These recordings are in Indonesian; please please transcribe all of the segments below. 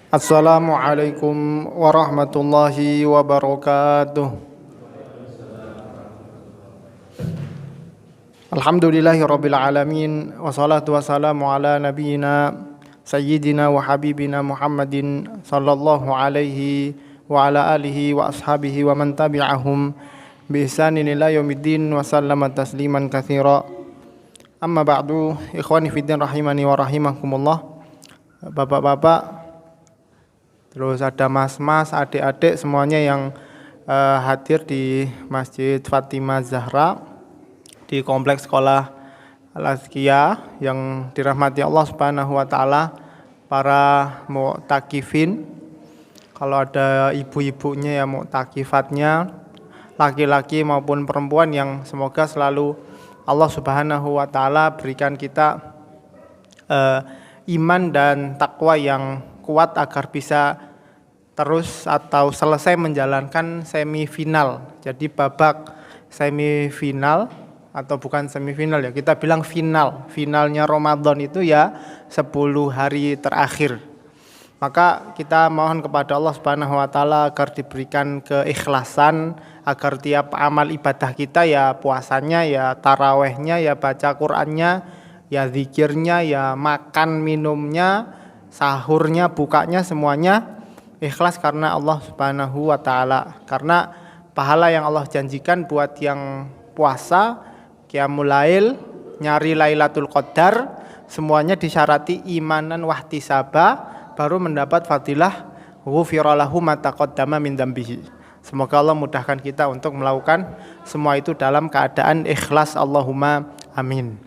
Assalamualaikum warahmatullahi wabarakatuh. Alhamdulillahirabbil alamin wassalatu wassalamu ala nabiyyina sayyidina wa habibina Muhammadin sallallahu alaihi wa ala alihi wa ashabihi wa man tabi'ahum bi ihsanin ila yaumiddin wa sallama tasliman katsira. Amma ba'du, ikhwani fiddin rahimani wa rahimakumullah. Bapak-bapak, terus ada mas-mas, adik-adik semuanya yang hadir di Masjid Fatimah Zahra di Kompleks Sekolah Al-Azkiyah yang dirahmati Allah Subhanahu wa taala, para mu'takifin. Kalau ada ibu-ibunya ya mu'takifatnya, laki-laki maupun perempuan, yang semoga selalu Allah Subhanahu wa taala berikan kita iman dan takwa yang kuat agar bisa terus atau selesai menjalankan semifinal. Jadi babak semifinal, atau bukan semifinal ya, kita bilang finalnya Ramadan itu ya 10 hari terakhir. Maka kita mohon kepada Allah Subhanahu wa taala agar diberikan keikhlasan, agar tiap amal ibadah kita, ya puasanya, ya tarawehnya, ya baca Qur'annya, ya zikirnya, ya makan minumnya, sahurnya, bukanya, semuanya ikhlas karena Allah Subhanahu wa taala. Karena pahala yang Allah janjikan buat yang puasa, qiyamul lail, nyari Lailatul Qadar, semuanya disyarati imanan wahtisaba, baru mendapat fadilah ghufira lahu ma taqaddama min dzambihi. Semoga Allah mudahkan kita untuk melakukan semua itu dalam keadaan ikhlas. Allahumma amin.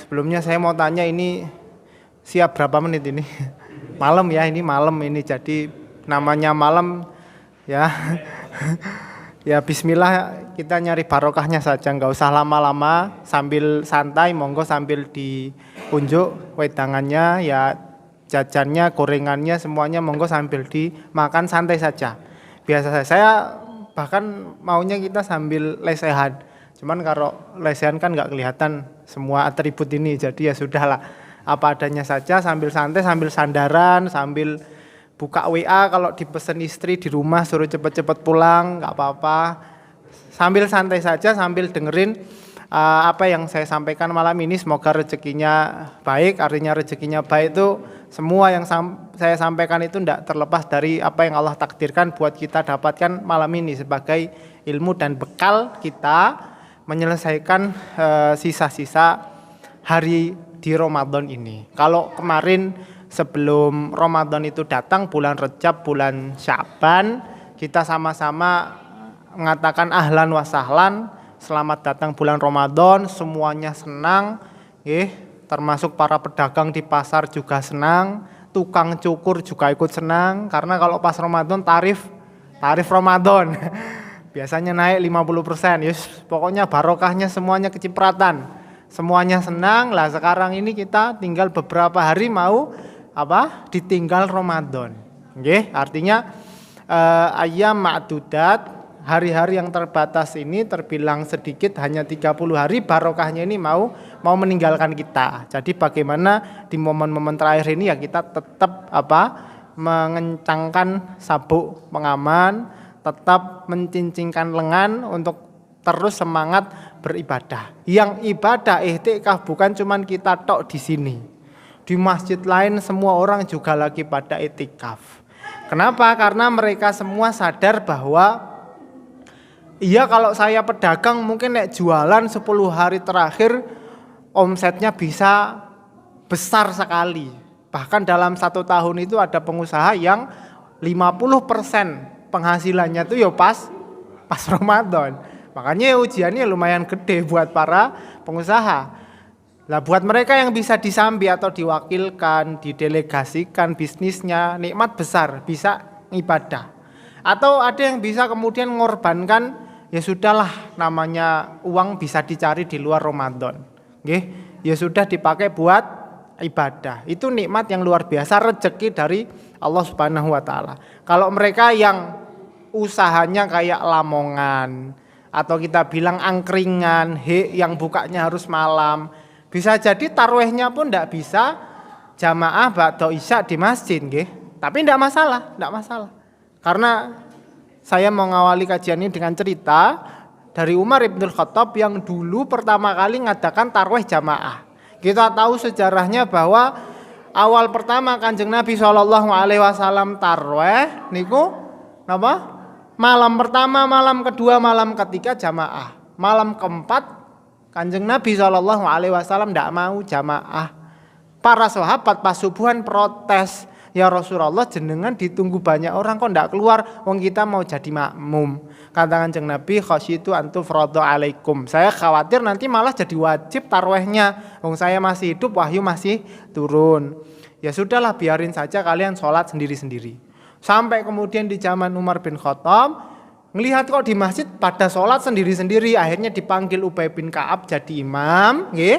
Sebelumnya saya mau tanya, ini siap berapa menit ini? Malam ya, ini malam ini, jadi namanya malam ya. Ya bismillah, kita nyari barokahnya saja, nggak usah lama-lama, sambil santai, monggo sambil diunjuk wedangannya, ya jajannya, gorengannya, semuanya monggo sambil dimakan, santai saja. Biasa saya bahkan maunya kita sambil lesehan, cuman kalau lesehan kan nggak kelihatan semua atribut ini, jadi ya sudahlah, apa adanya saja, sambil santai, sambil sandaran, sambil buka WA kalau dipesen istri di rumah suruh cepet-cepet pulang, nggak apa-apa, sambil santai saja, sambil dengerin apa yang saya sampaikan malam ini. Semoga rezekinya baik. Artinya rezekinya baik itu semua yang saya sampaikan itu tidak terlepas dari apa yang Allah takdirkan buat kita dapatkan malam ini sebagai ilmu dan bekal kita menyelesaikan sisa-sisa hari di Ramadan ini. Kalau kemarin sebelum Ramadan itu datang, bulan Rejab, bulan Sya'ban, kita sama-sama mengatakan ahlan wa sahlan, selamat datang bulan Ramadan, semuanya senang, termasuk para pedagang di pasar juga senang, tukang cukur juga ikut senang, karena kalau pas Ramadan tarif Ramadan biasanya naik 50%, pokoknya barokahnya semuanya kecipratan, semuanya senang. Lah sekarang ini kita tinggal beberapa hari mau ditinggal Ramadan. Artinya ayyam ma'dudat, hari-hari yang terbatas ini terbilang sedikit, hanya 30 hari, barokahnya ini mau meninggalkan kita. Jadi bagaimana di momen-momen terakhir ini ya kita tetap mengencangkan sabuk pengaman, tetap mencincingkan lengan untuk terus semangat beribadah. Yang ibadah ihtikaf bukan cuman kita tok di sini. Di masjid lain semua orang juga lagi pada itikaf. Kenapa? Karena mereka semua sadar bahwa iya, kalau saya pedagang mungkin jualan 10 hari terakhir omsetnya bisa besar sekali. Bahkan dalam 1 tahun itu ada pengusaha yang 50% penghasilannya itu pas Ramadan. Makanya ujiannya lumayan gede buat para pengusaha. Nah, buat mereka yang bisa disambi atau diwakilkan, didelegasikan bisnisnya, nikmat besar, bisa ibadah. Atau ada yang bisa kemudian mengorbankan, ya sudahlah, namanya uang bisa dicari di luar Ramadan. Ya sudah dipakai buat ibadah. Itu nikmat yang luar biasa, rezeki dari Allah Subhanahu wa taala. Kalau mereka yang usahanya kayak lamongan, atau kita bilang angkringan, yang bukanya harus malam, bisa jadi tarawihnya pun tidak bisa jamaah ba'da isya di masjid nggih. Tapi tidak masalah. Karena saya mau ngawali kajian ini dengan cerita dari Umar Ibn Khattab yang dulu pertama kali ngadakan tarawih jamaah. Kita tahu sejarahnya bahwa awal pertama Kanjeng Nabi SAW tarawih niku napa? Malam pertama, malam kedua, malam ketiga jamaah. Malam keempat Kanjeng Nabi SAW tidak mau jamaah. Para sahabat pas subuhan protes, ya Rasulullah jenengan ditunggu banyak orang kok tidak keluar, wong kita mau jadi makmum. Kata Kanjeng Nabi, khasyitu antu fardhu alaikum. Saya khawatir nanti malah jadi wajib tarawihnya. Wong saya masih hidup, wahyu masih turun. Ya sudahlah, biarin saja kalian sholat sendiri-sendiri. Sampai kemudian di zaman Umar bin Khattab, melihat kok di masjid pada sholat sendiri-sendiri, akhirnya dipanggil Ubay bin Ka'ab jadi imam, nggih.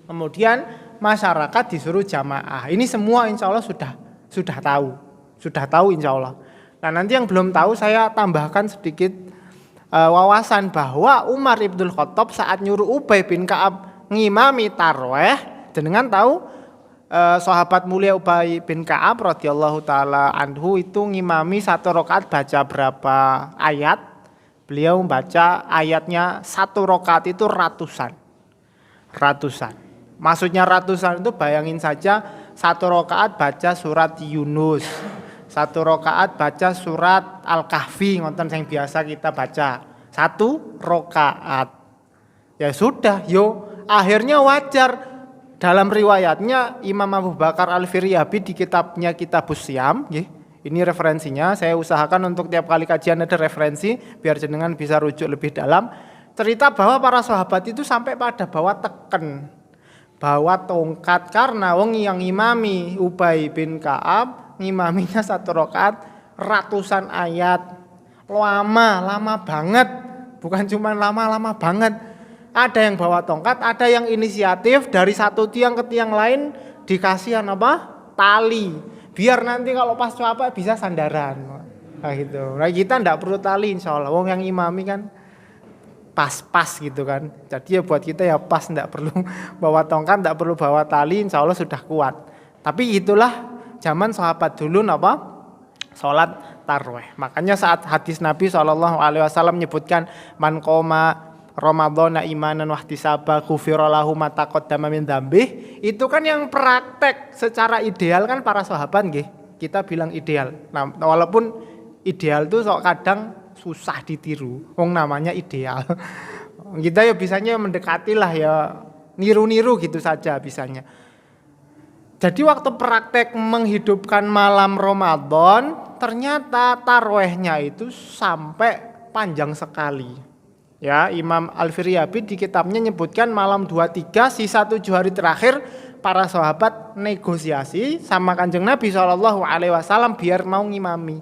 Kemudian masyarakat disuruh jamaah. Ini semua insya Allah sudah tahu insya Allah. Nah nanti yang belum tahu saya tambahkan sedikit wawasan bahwa Umar ibn Khattab saat nyuruh Ubay bin Ka'ab ngimami tarawih, jenengan tahu sahabat mulia Ubay bin Ka'ab radhiyallahu taala anhu itu ngimami 1 rakaat baca berapa ayat? Beliau membaca ayatnya 1 rakaat itu ratusan. Maksudnya ratusan itu bayangin saja 1 rakaat baca surat Yunus, 1 rakaat baca surat Al-Kahfi, ngoten yang biasa kita baca. 1 rakaat. Ya sudah, akhirnya wajar. Dalam riwayatnya Imam Abu Bakar Al-Firyabi di kitabnya Kitabus Syam, ini referensinya, saya usahakan untuk tiap kali kajian ada referensi biar jenengan bisa rujuk lebih dalam. Cerita bahwa para sahabat itu sampai pada bawa teken, bawa tongkat karena wong yang ngimami Ubay bin Ka'ab ngimaminya 1 rakaat ratusan ayat. Lama banget, bukan cuma lama banget. Ada yang bawa tongkat, ada yang inisiatif dari satu tiang ke tiang lain dikasih tali, biar nanti kalau pas apa bisa sandaran. Nah gitu. Nah kita tidak perlu tali insya Allah. Wong yang imami kan pas gitu kan. Jadi ya buat kita ya pas, tidak perlu bawa tongkat, tidak perlu bawa tali, insya Allah sudah kuat. Tapi itulah zaman sahabat dulu sholat tarawih. Makanya saat hadis Nabi SAW menyebutkan man qoma Ramadhana imanan wahtisaba ghufira lahu ma taqaddama min dzambih, itu kan yang praktek secara ideal kan para sahabat nggih. Kita bilang ideal. Nah, walaupun ideal itu kadang susah ditiru. Wong namanya ideal. Kita ya bisanya mendekati lah ya, niru-niru gitu saja bisanya. Jadi waktu praktek menghidupkan malam Ramadan, ternyata tarawihnya itu sampai panjang sekali. Ya, Imam Al-Firyabi di kitabnya menyebutkan malam 23 sisa 7 hari terakhir para sahabat negosiasi sama Kanjeng Nabi SAW biar mau ngimami.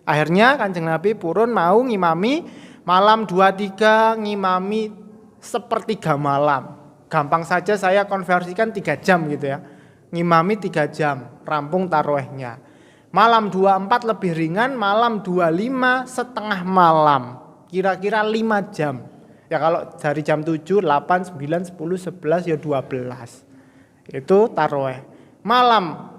Akhirnya Kanjeng Nabi purun mau ngimami malam 23, ngimami sepertiga malam. Gampang saja saya konversikan 3 jam gitu ya. Ngimami 3 jam, rampung tarawihnya. Malam 24 lebih ringan, malam 25 setengah malam. Kira-kira 5 jam. Ya kalau dari jam 7, 8, 9, 10, 11 ya 12. Itu tarawih. Malam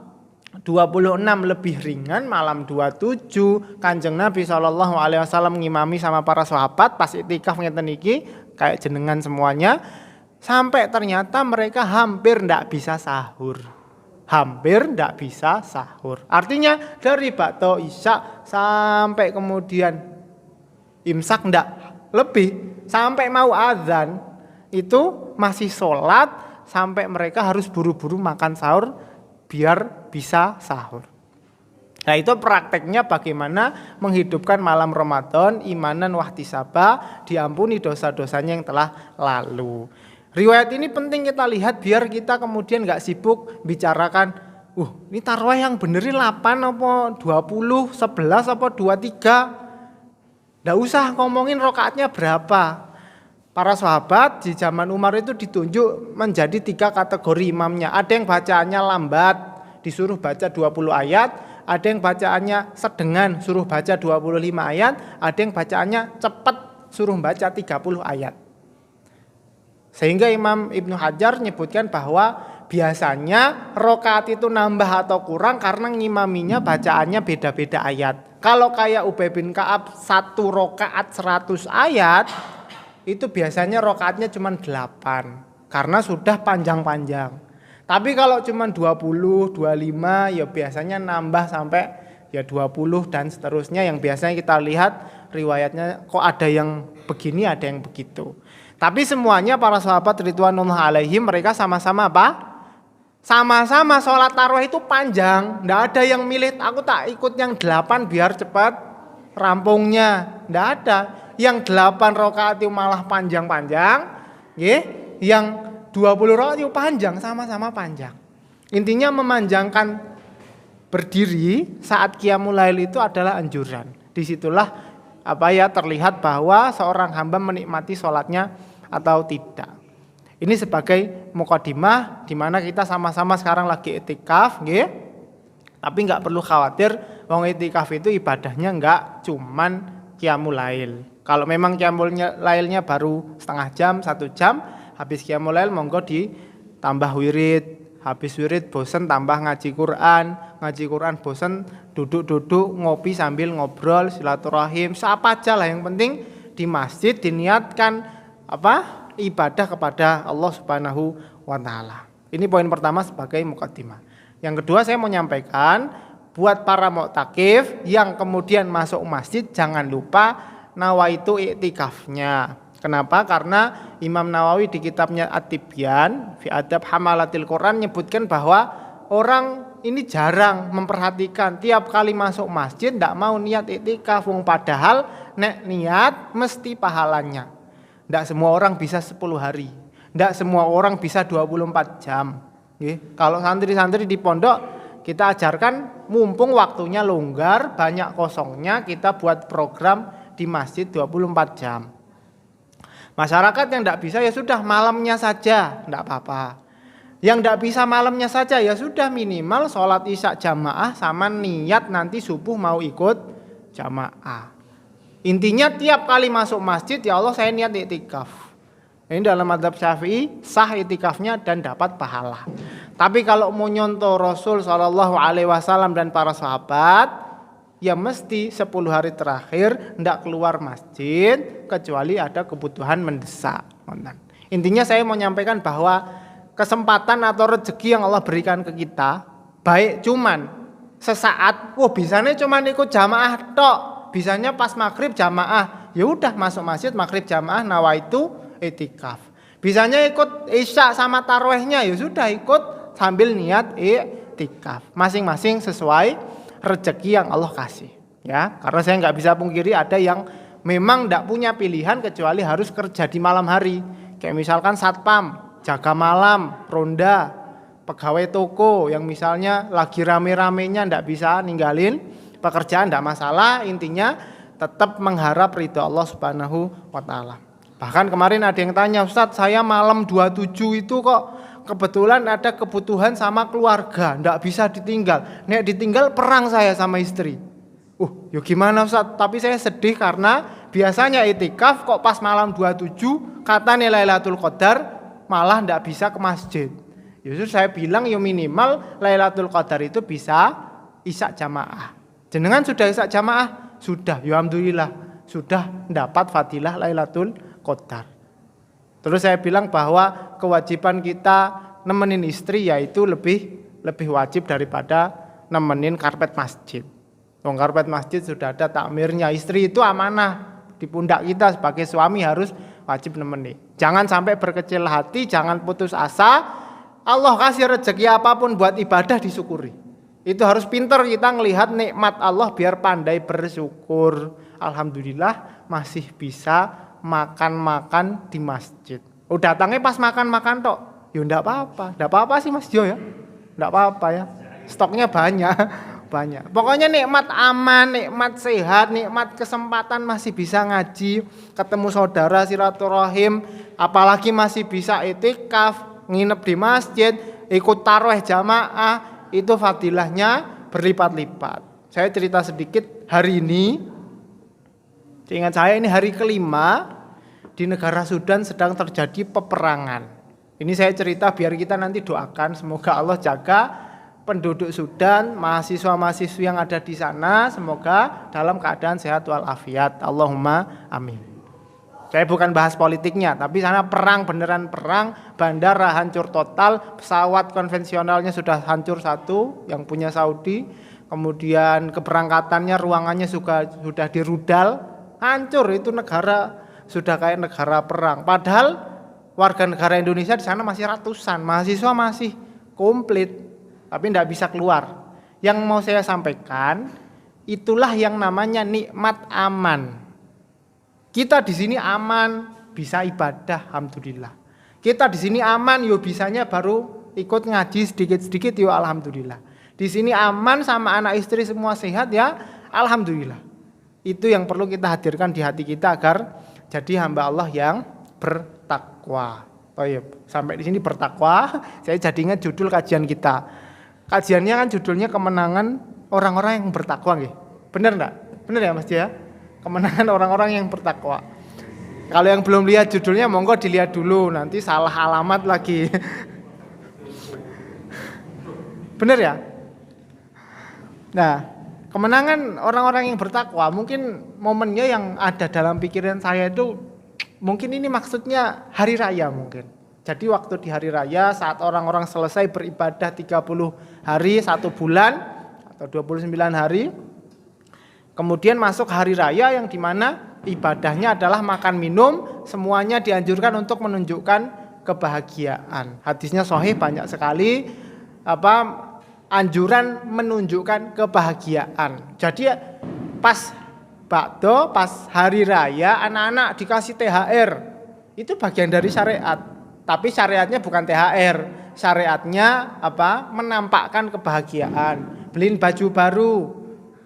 26 lebih ringan, malam 27 Kanjeng Nabi SAW ngimami sama para sahabat pas itikaf ngeten iki kayak jenengan semuanya, sampai ternyata mereka hampir ndak bisa sahur. Artinya dari ba'da isya sampai kemudian imsak ndak lebih, sampai mau azan itu masih sholat, sampai mereka harus buru-buru makan sahur biar bisa sahur. Nah itu prakteknya bagaimana menghidupkan malam Ramadan imanan wahtisaba, diampuni dosa-dosanya yang telah lalu. Riwayat ini penting kita lihat biar kita kemudian gak sibuk bicarakan ini tarawih yang benerin 8 apa 20, 11 apa 23. Nggak usah ngomongin rakaatnya berapa. Para sahabat di zaman Umar itu ditunjuk menjadi 3 kategori imamnya. Ada yang bacaannya lambat, disuruh baca 20 ayat. Ada yang bacaannya sedengan, suruh baca 25 ayat. Ada yang bacaannya cepat, suruh baca 30 ayat. Sehingga Imam Ibnu Hajar menyebutkan bahwa biasanya rakaat itu nambah atau kurang karena ngimaminya bacaannya beda-beda ayat. Kalau kayak Ubay bin Ka'ab 1 rakaat 100 ayat, itu biasanya rakaatnya cuma 8 karena sudah panjang-panjang. Tapi kalau cuma 20, 25 ya biasanya nambah sampai ya 20 dan seterusnya, yang biasanya kita lihat riwayatnya kok ada yang begini ada yang begitu. Tapi semuanya para sahabat ridwanullah alaihim mereka sama-sama apa? Sama-sama sholat tarawih itu panjang. Nggak ada yang milih aku tak ikut yang 8 biar cepat rampungnya. Nggak ada. Yang 8 rakaat itu malah panjang-panjang. Yang 20 rakaat itu panjang, sama-sama panjang. Intinya memanjangkan berdiri saat qiyamul lail itu adalah anjuran. Disitulah terlihat bahwa seorang hamba menikmati sholatnya atau tidak. Ini sebagai mukadimah di mana kita sama-sama sekarang lagi itikaf, nggih. Tapi nggak perlu khawatir, wong itikaf itu ibadahnya nggak cuman qiyamul lail. Kalau memang qiyamul lailnya baru setengah jam, 1 jam, habis qiyamul lail monggo ditambah wirid. Habis wirid bosen tambah ngaji Quran bosen duduk-duduk ngopi sambil ngobrol silaturahim, apa aja lah, yang penting di masjid diniatkan ibadah kepada Allah Subhanahu wa taala. Ini poin pertama sebagai mukaddimah. Yang kedua saya mau nyampaikan buat para mu'takif yang kemudian masuk masjid jangan lupa nawaitu iktikafnya. Kenapa? Karena Imam Nawawi di kitabnya At-Tibyan fi Adab Hamalatil Quran menyebutkan bahwa orang ini jarang memperhatikan tiap kali masuk masjid ndak mau niat iktikaf, padahal nek niat mesti pahalanya. Ndak semua orang bisa 10 hari. Ndak semua orang bisa 24 jam. Kalau santri-santri di pondok kita ajarkan mumpung waktunya longgar, banyak kosongnya, kita buat program di masjid 24 jam. Masyarakat yang tidak bisa ya sudah malamnya saja, tidak apa-apa. Yang tidak bisa malamnya saja ya sudah minimal sholat isya jamaah sama niat nanti subuh mau ikut jamaah. Intinya tiap kali masuk masjid ya Allah saya niat iktikaf. Ini dalam mazhab Syafi'i sah iktikafnya dan dapat pahala. Tapi kalau mau nyontoh Rasul SAW dan para sahabat, ya mesti 10 hari terakhir tidak keluar masjid kecuali ada kebutuhan mendesak. Intinya saya mau nyampaikan bahwa kesempatan atau rezeki yang Allah berikan ke kita baik cuman sesaat, bisanya cuman ikut jamaah tok, bisanya pas maghrib jamaah, ya udah masuk masjid maghrib jamaah nawaitu iktikaf. Bisanya ikut isya sama tarawihnya, ya sudah ikut sambil niat iktikaf. Masing-masing sesuai rezeki yang Allah kasih, ya. Karena saya nggak bisa pungkiri ada yang memang nggak punya pilihan kecuali harus kerja di malam hari, kayak misalkan satpam, jaga malam, ronda, pegawai toko yang misalnya lagi rame-ramenya nggak bisa ninggalin pekerjaan, nggak masalah, intinya tetap mengharap ridho Allah Subhanahu wa taala. Bahkan kemarin ada yang tanya, Ustadz saya malam 27 itu kok kebetulan ada kebutuhan sama keluarga, ndak bisa ditinggal. Nek ditinggal perang saya sama istri. Yuk gimana Ustaz? Tapi saya sedih karena biasanya itikaf kok pas malam 27 kata Lailatul Qadar malah ndak bisa ke masjid. Justru saya bilang ya minimal Lailatul Qadar itu bisa isya jamaah. Jenengan sudah isya jamaah? Sudah, ya alhamdulillah sudah dapat fadilah Lailatul Qadar. Terus saya bilang bahwa kewajiban kita nemenin istri yaitu lebih wajib daripada nemenin karpet masjid. Karpet masjid sudah ada takmirnya, istri itu amanah di pundak kita sebagai suami harus wajib nemenin. Jangan sampai berkecil hati, jangan putus asa. Allah kasih rezeki apapun buat ibadah disyukuri. Itu harus pintar kita ngelihat nikmat Allah biar pandai bersyukur. Alhamdulillah masih bisa makan-makan di masjid. Datangnya pas makan-makan tok. Ya enggak apa-apa sih Mas Jo ya. Enggak apa-apa ya. Stoknya banyak. Pokoknya nikmat aman, nikmat sehat, nikmat kesempatan masih bisa ngaji, ketemu saudara silaturahim, apalagi masih bisa itikaf, nginep di masjid, ikut tarawih jamaah, itu fadilahnya berlipat-lipat. Saya cerita sedikit hari ini. Seingat saya ini hari kelima di negara Sudan sedang terjadi peperangan. Ini saya cerita biar kita nanti doakan semoga Allah jaga penduduk Sudan, mahasiswa-mahasiswa yang ada di sana, semoga dalam keadaan sehat walafiat. Allahumma amin. Saya bukan bahas politiknya, tapi sana perang, beneran perang, bandara hancur total, pesawat konvensionalnya sudah hancur satu, yang punya Saudi, kemudian keberangkatannya, ruangannya sudah dirudal, hancur, itu negara sudah kayak negara perang. Padahal warga negara Indonesia di sana masih ratusan, mahasiswa masih komplit, tapi tidak bisa keluar. Yang mau saya sampaikan, itulah yang namanya nikmat aman. Kita di sini aman, bisa ibadah, alhamdulillah. Kita di sini aman, yo bisanya baru ikut ngaji sedikit-sedikit, yo alhamdulillah. Di sini aman sama anak istri semua sehat, ya alhamdulillah. Itu yang perlu kita hadirkan di hati kita agar jadi hamba Allah yang bertakwa. Oh iya, sampai di sini bertakwa. Saya jadi ingat judul kajian kita. Kajiannya kan judulnya kemenangan orang-orang yang bertakwa, nggih. Bener enggak? Bener ya Mas ya? Kemenangan orang-orang yang bertakwa. Kalau yang belum lihat judulnya monggo dilihat dulu, nanti salah alamat lagi. Bener ya? Nah, kemenangan orang-orang yang bertakwa, mungkin momennya yang ada dalam pikiran saya itu, mungkin ini maksudnya hari raya mungkin. Jadi waktu di hari raya saat orang-orang selesai beribadah 30 hari, 1 bulan, atau 29 hari, kemudian masuk hari raya yang dimana ibadahnya adalah makan minum, semuanya dianjurkan untuk menunjukkan kebahagiaan. Hadisnya sahih banyak sekali anjuran menunjukkan kebahagiaan. Jadi pas hari raya anak-anak dikasih THR. Itu bagian dari syariat. Tapi syariatnya bukan THR. Syariatnya menampakkan kebahagiaan. Beliin baju baru.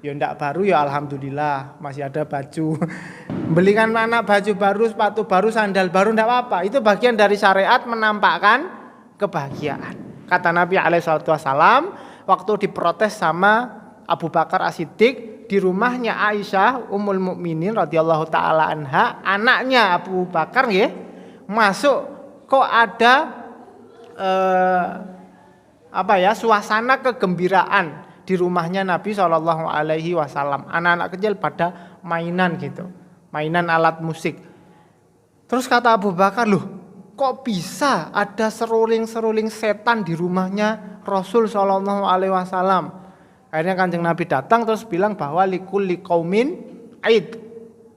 Ya enggak baru ya alhamdulillah masih ada baju. Belikan anak baju baru, sepatu baru, sandal baru enggak apa-apa. Itu bagian dari syariat menampakkan kebahagiaan. Kata Nabi SAW waktu diprotes sama Abu Bakar As-Siddiq di rumahnya Aisyah Ummul Mukminin radhiyallahu taala anha, anaknya Abu Bakar nggih, masuk kok ada suasana kegembiraan di rumahnya Nabi SAW. Anak-anak kecil pada mainan gitu, mainan alat musik. Terus kata Abu Bakar, loh kok bisa ada seruling-seruling setan di rumahnya Rasul SAW? Akhirnya Kanjeng Nabi datang terus bilang bahwa likulli qaumin aid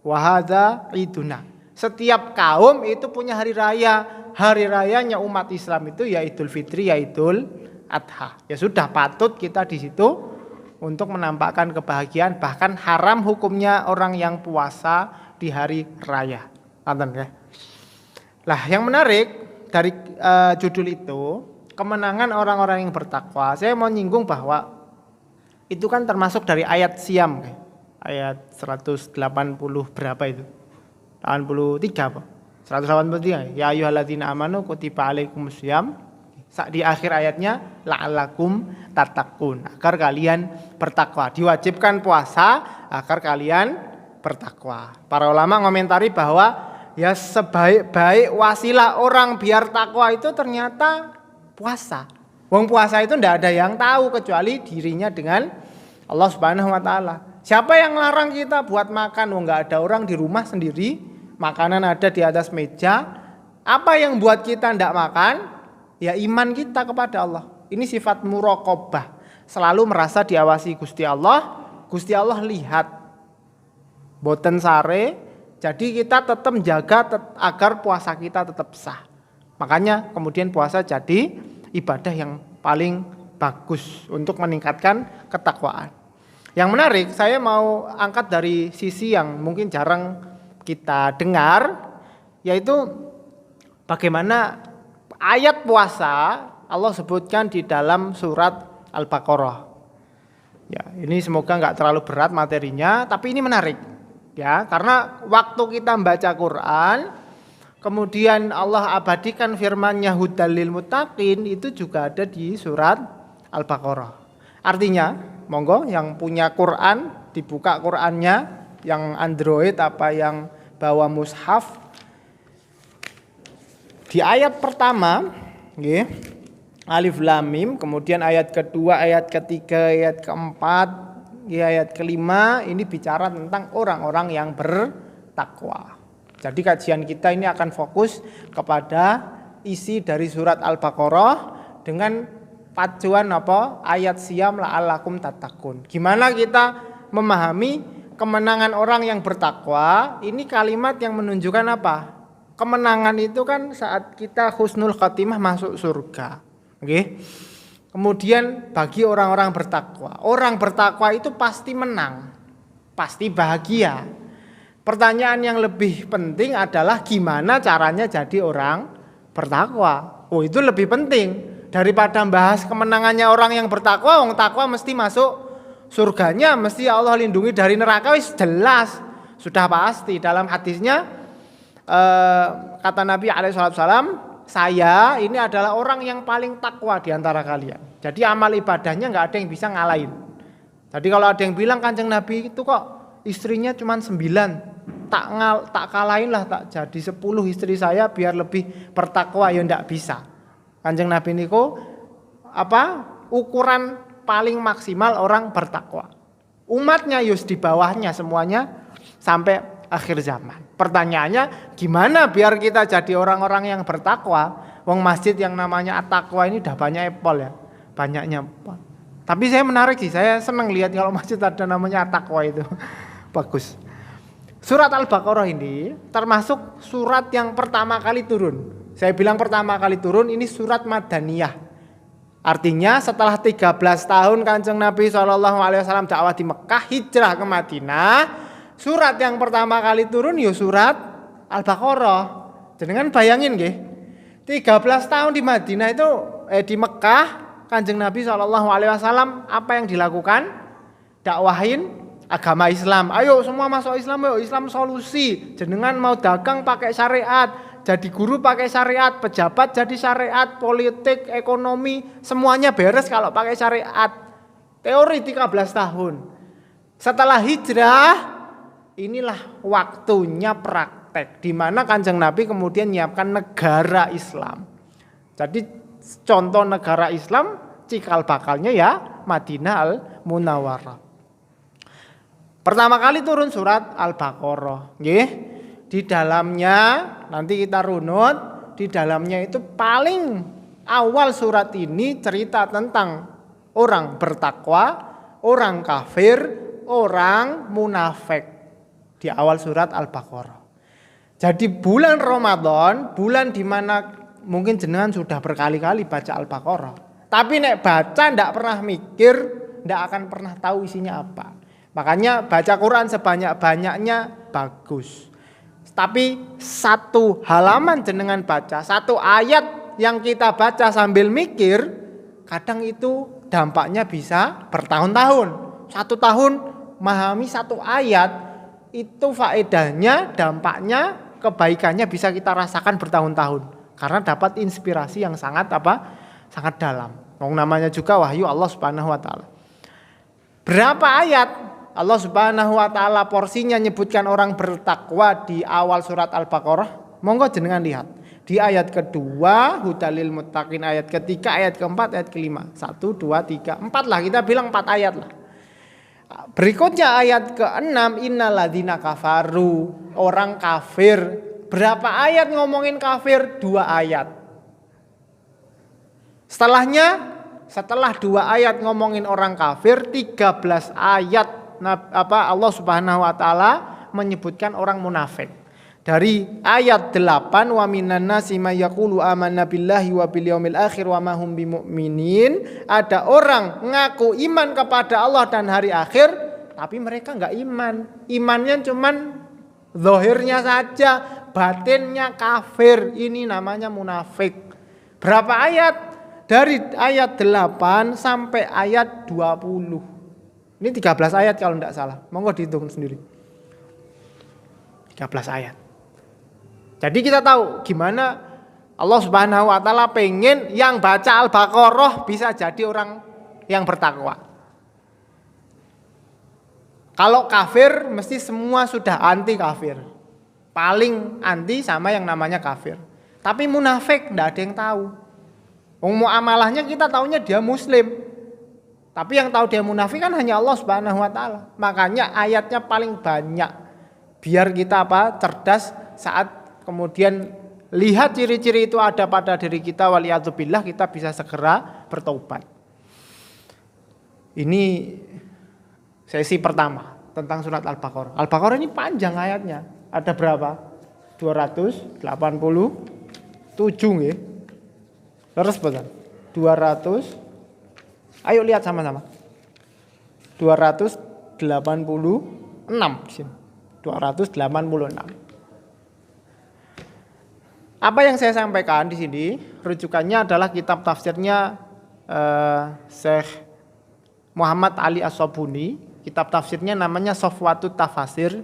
wa hadza iduna. Setiap kaum itu punya hari raya. Hari rayanya umat Islam itu ya Idul Fitri, ya Idul Adha. Ya sudah patut kita di situ untuk menampakkan kebahagiaan, bahkan haram hukumnya orang yang puasa di hari raya. Nonton ya. Lah, yang menarik dari judul itu, kemenangan orang-orang yang bertakwa. Saya mau nyinggung bahwa itu kan termasuk dari ayat Syam. Ayat 180 berapa itu? 83 apa? 183. Ya ayyuhalladzina amanu kutiba alaikumussyam. Di akhir ayatnya la'allakum tattaqun, agar kalian bertakwa. Diwajibkan puasa agar kalian bertakwa. Para ulama ngomentari bahwa ya sebaik-baik wasilah orang biar takwa itu ternyata puasa. Wong puasa itu ndak ada yang tahu kecuali dirinya dengan Allah Subhanahu wa taala. Siapa yang larang kita buat makan? Wong nggak ada orang di rumah sendiri, makanan ada di atas meja. Apa yang buat kita ndak makan? Ya iman kita kepada Allah. Ini sifat muraqabah. Selalu merasa diawasi Gusti Allah. Gusti Allah lihat. Boten sare. Jadi kita tetap menjaga agar puasa kita tetap sah. Makanya kemudian puasa jadi ibadah yang paling bagus untuk meningkatkan ketakwaan. Yang menarik, saya mau angkat dari sisi yang mungkin jarang kita dengar, yaitu bagaimana ayat puasa Allah sebutkan di dalam surat Al-Baqarah. Ya, ini semoga nggak terlalu berat materinya, tapi ini menarik. Ya, karena waktu kita membaca Quran, kemudian Allah abadikan firman-Nya hudal lil muttaqin, itu juga ada di surat Al-Baqarah. Artinya, monggo yang punya Quran dibuka Qurannya, yang Android apa yang bawa mushaf. Di ayat pertama Nggih. Alif lam mim, kemudian ayat kedua, ayat ketiga, ayat keempat, ayat kelima ini bicara tentang orang-orang yang bertakwa. Jadi kajian kita ini akan fokus kepada isi dari surat Al-Baqarah dengan pacuan ayat siyam la'allakum tattaqun. Gimana kita memahami kemenangan orang yang bertakwa? Ini kalimat yang menunjukkan apa? Kemenangan itu kan saat kita husnul khatimah masuk surga. Oke. Kemudian bagi orang-orang bertakwa, orang bertakwa itu pasti menang, pasti bahagia. Pertanyaan yang lebih penting adalah gimana caranya jadi orang bertakwa. Oh, itu lebih penting daripada bahas kemenangannya orang yang bertakwa. Wong takwa mesti masuk surganya, mesti Allah lindungi dari neraka, wis jelas, sudah pasti. Dalam hadisnya kata Nabi alaihissalam, saya ini adalah orang yang paling takwa di antara kalian. Jadi amal ibadahnya nggak ada yang bisa ngalahin. Jadi kalau ada yang bilang Kanjeng Nabi itu kok istrinya cuma 9, tak kalahin lah, tak jadi 10 istri saya biar lebih bertakwa, ya ndak bisa. Kanjeng Nabi niku ukuran paling maksimal orang bertakwa. Umatnya yus di bawahnya semuanya sampai akhir zaman. Pertanyaannya gimana biar kita jadi orang-orang yang bertakwa? Wong masjid yang namanya at-taqwa ini dah banyak epol ya. Banyaknya epol. Tapi saya menarik sih, saya senang lihat kalau masjid ada namanya at-taqwa itu. Bagus. Surat Al-Baqarah ini termasuk surat yang pertama kali turun. Saya bilang pertama kali turun ini surat Madaniyah. Artinya setelah 13 tahun Kanjeng Nabi SAW dakwah di Mekah, hijrah ke Madinah, surat yang pertama kali turun ya surat Al-Baqarah. Jenengan bayangin nggih. 13 tahun di Madinah itu di Mekah, Kanjeng Nabi SAW apa yang dilakukan? Dakwahin agama Islam. Ayo semua masuk Islam, ayo Islam solusi. Jenengan mau dagang pakai syariat, jadi guru pakai syariat, pejabat jadi syariat, politik, ekonomi, semuanya beres kalau pakai syariat. Teori 13 tahun. Setelah hijrah, inilah waktunya praktek, di mana Kanjeng Nabi kemudian menyiapkan negara Islam. Jadi contoh negara Islam cikal bakalnya ya Madinah Al-Munawwarah. Pertama kali turun surat Al-Baqarah, nggih. Di dalamnya nanti kita runut, di dalamnya itu paling awal surat ini cerita tentang orang bertakwa, orang kafir, orang munafik. Di awal surat Al-Baqarah. Jadi bulan Ramadan, bulan di mana mungkin jenengan sudah berkali-kali baca Al-Baqarah. Tapi nek baca ndak pernah mikir, ndak akan pernah tahu isinya apa. Makanya baca Quran sebanyak-banyaknya bagus. Tapi satu halaman jenengan baca, satu ayat yang kita baca sambil mikir, kadang itu dampaknya bisa bertahun-tahun. 1 tahun memahami satu ayat, itu faedahnya, dampaknya, kebaikannya bisa kita rasakan bertahun-tahun karena dapat inspirasi yang sangat dalam. Namanya juga wahyu Allah Subhanahu wa taala. Berapa ayat Allah Subhanahu wa taala porsinya nyebutkan orang bertakwa di awal surat Al-Baqarah? Monggo jenengan lihat. Di ayat kedua, hudalil muttaqin, ayat ketiga, ayat keempat, ayat kelima. 1, 2, 3, 4 lah, kita bilang 4 ayat lah. Berikutnya ayat ke-6, innalladzina kafaru, orang kafir. Berapa ayat ngomongin kafir? 2 ayat. Setelah 2 ayat ngomongin orang kafir, 13 ayat Allah Subhanahu wa taala menyebutkan orang munafik. Dari ayat 8, wa minan nasi may yaqulu amanna billahi wa bil yaumil akhir wa ma hum bimumin. Ada orang ngaku iman kepada Allah dan hari akhir, tapi mereka enggak iman. Imannya cuman zahirnya saja, batinnya kafir. Ini namanya munafik. Berapa ayat? Dari ayat 8 sampai ayat 20. Ini 13 ayat kalau enggak salah. Monggo dihitung sendiri. 13 ayat. Jadi kita tahu gimana Allah Subhanahu wa taala pengen yang baca Al-Baqarah bisa jadi orang yang bertakwa. Kalau kafir mesti semua sudah anti kafir. Paling anti sama yang namanya kafir. Tapi munafik enggak ada yang tahu. Muamalahnya kita taunya dia muslim. Tapi yang tahu dia munafik kan hanya Allah Subhanahu wa taala. Makanya ayatnya paling banyak biar kita cerdas saat kemudian lihat ciri-ciri itu ada pada diri kita, waliyadzubillah, kita bisa segera bertobat. Ini sesi pertama tentang surat Al-Baqarah. Al-Baqarah ini panjang ayatnya. Ada berapa? 287 nggih. Terus betul. 200. Ayo lihat sama-sama. 286 di sini. 286. Apa yang saya sampaikan di sini rujukannya adalah kitab tafsirnya Syekh Muhammad Ali As-Sabuni. Kitab tafsirnya namanya Safwatut Tafasir.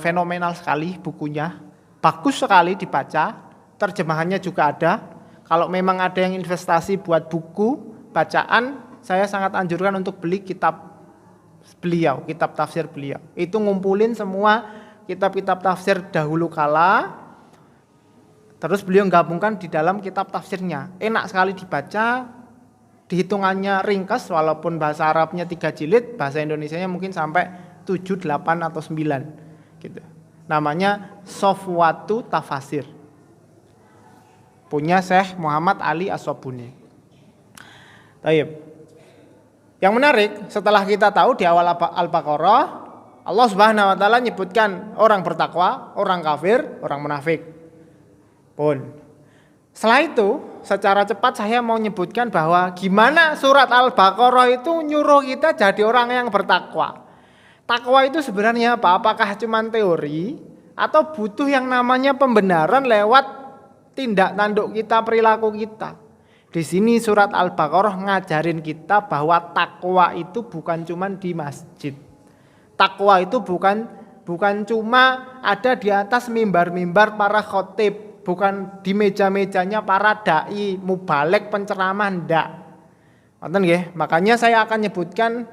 Fenomenal sekali bukunya. Bagus sekali dibaca. Terjemahannya juga ada. Kalau memang ada yang investasi buat buku bacaan, saya sangat anjurkan untuk beli kitab beliau, kitab tafsir beliau. Itu ngumpulin semua kitab-kitab tafsir dahulu kala, terus beliau gabungkan di dalam kitab tafsirnya. Enak sekali dibaca, dihitungannya ringkas, walaupun bahasa Arabnya 3 jilid, bahasa Indonesianya mungkin sampai 7, 8, atau 9 gitu. Namanya Safwatu Tafasir, punya Syekh Muhammad Ali As-Sabuni. Taib. Yang menarik, setelah kita tahu di awal Al-Baqarah, Allah Subhanahu wa taala nyebutkan orang bertakwa, orang kafir, orang munafik. Pun. Setelah itu, secara cepat saya mau menyebutkan bahwa gimana surat Al-Baqarah itu nyuruh kita jadi orang yang bertakwa. Takwa itu sebenarnya apa? Apakah cuma teori atau butuh yang namanya pembenaran lewat tindak tanduk kita, perilaku kita? Di sini surat Al-Baqarah ngajarin kita bahwa takwa itu bukan cuma di masjid. Takwa itu bukan cuma ada di atas mimbar-mimbar para khotib, bukan di meja-mejanya para dai, mubalek, penceramah, ndak. Ngoten nggih? Makanya saya akan nyebutkan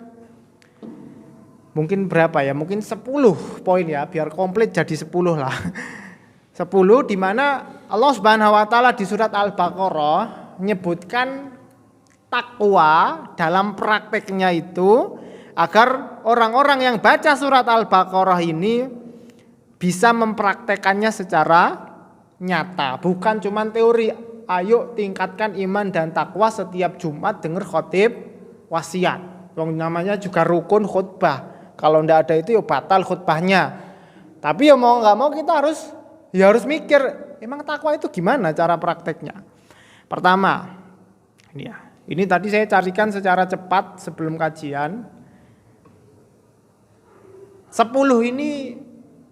mungkin berapa ya? Mungkin 10 poin ya, biar komplit jadi 10 lah. 10 di mana Allah Subhanahu wa taala di surat Al-Baqarah menyebutkan takwa dalam prakteknya itu agar orang-orang yang baca surat Al-Baqarah ini bisa mempraktekannya secara nyata, bukan cuma teori. Ayo tingkatkan iman dan takwa setiap Jumat dengar khotib wasiat. Yang namanya juga rukun khutbah. Kalau ndak ada itu ya batal khutbahnya. Tapi ya mau nggak mau kita harus mikir, emang takwa itu gimana cara prakteknya? Pertama, ini tadi saya carikan secara cepat sebelum kajian. 10 ini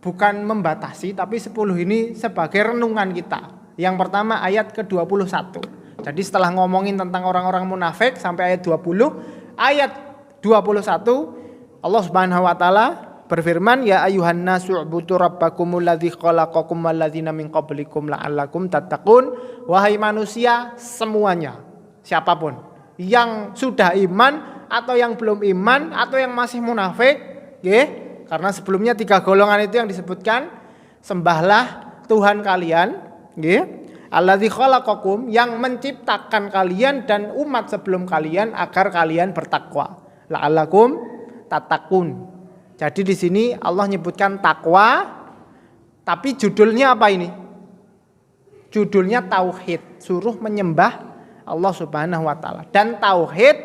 bukan membatasi, tapi 10 ini sebagai renungan kita. Yang pertama ayat ke-21. Jadi setelah ngomongin tentang orang-orang munafik sampai ayat 20, ayat 21 Allah Subhanahu wa taala berfirman, ya ayuhan nasu ubudu rabbakumul ladzi khalaqakum wal ladzina min qablikum la'allakum tattaqun. Wahai manusia semuanya, siapapun yang sudah iman atau yang belum iman atau yang masih munafik, nggih, karena sebelumnya 3 golongan itu yang disebutkan, sembahlah Tuhan kalian, nggih, alladzi khalaqakum, yang menciptakan kalian dan umat sebelum kalian agar kalian bertakwa. La'allakum tattaqun. Jadi di sini Allah nyebutkan takwa, tapi judulnya apa ini? Judulnya tauhid, suruh menyembah Allah Subhanahu wa taala. Dan tauhid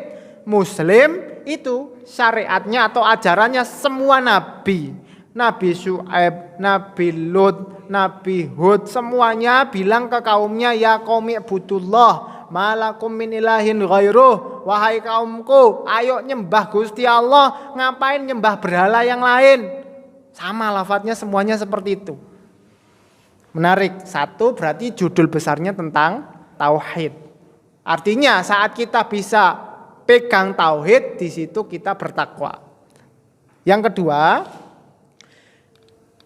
muslim itu syariatnya atau ajarannya semua nabi. Nabi Syuaib, Nabi Lut, Nabi Hud, semuanya bilang ke kaumnya, ya qaumi ibudullah malakum min ilahin ghairuh. Wahai kaumku, ayo nyembah Gusti Allah, ngapain nyembah berhala yang lain? Sama lafadznya semuanya seperti itu. Menarik, satu berarti judul besarnya tentang tauhid. Artinya saat kita bisa pegang tauhid, di situ kita bertakwa. Yang kedua,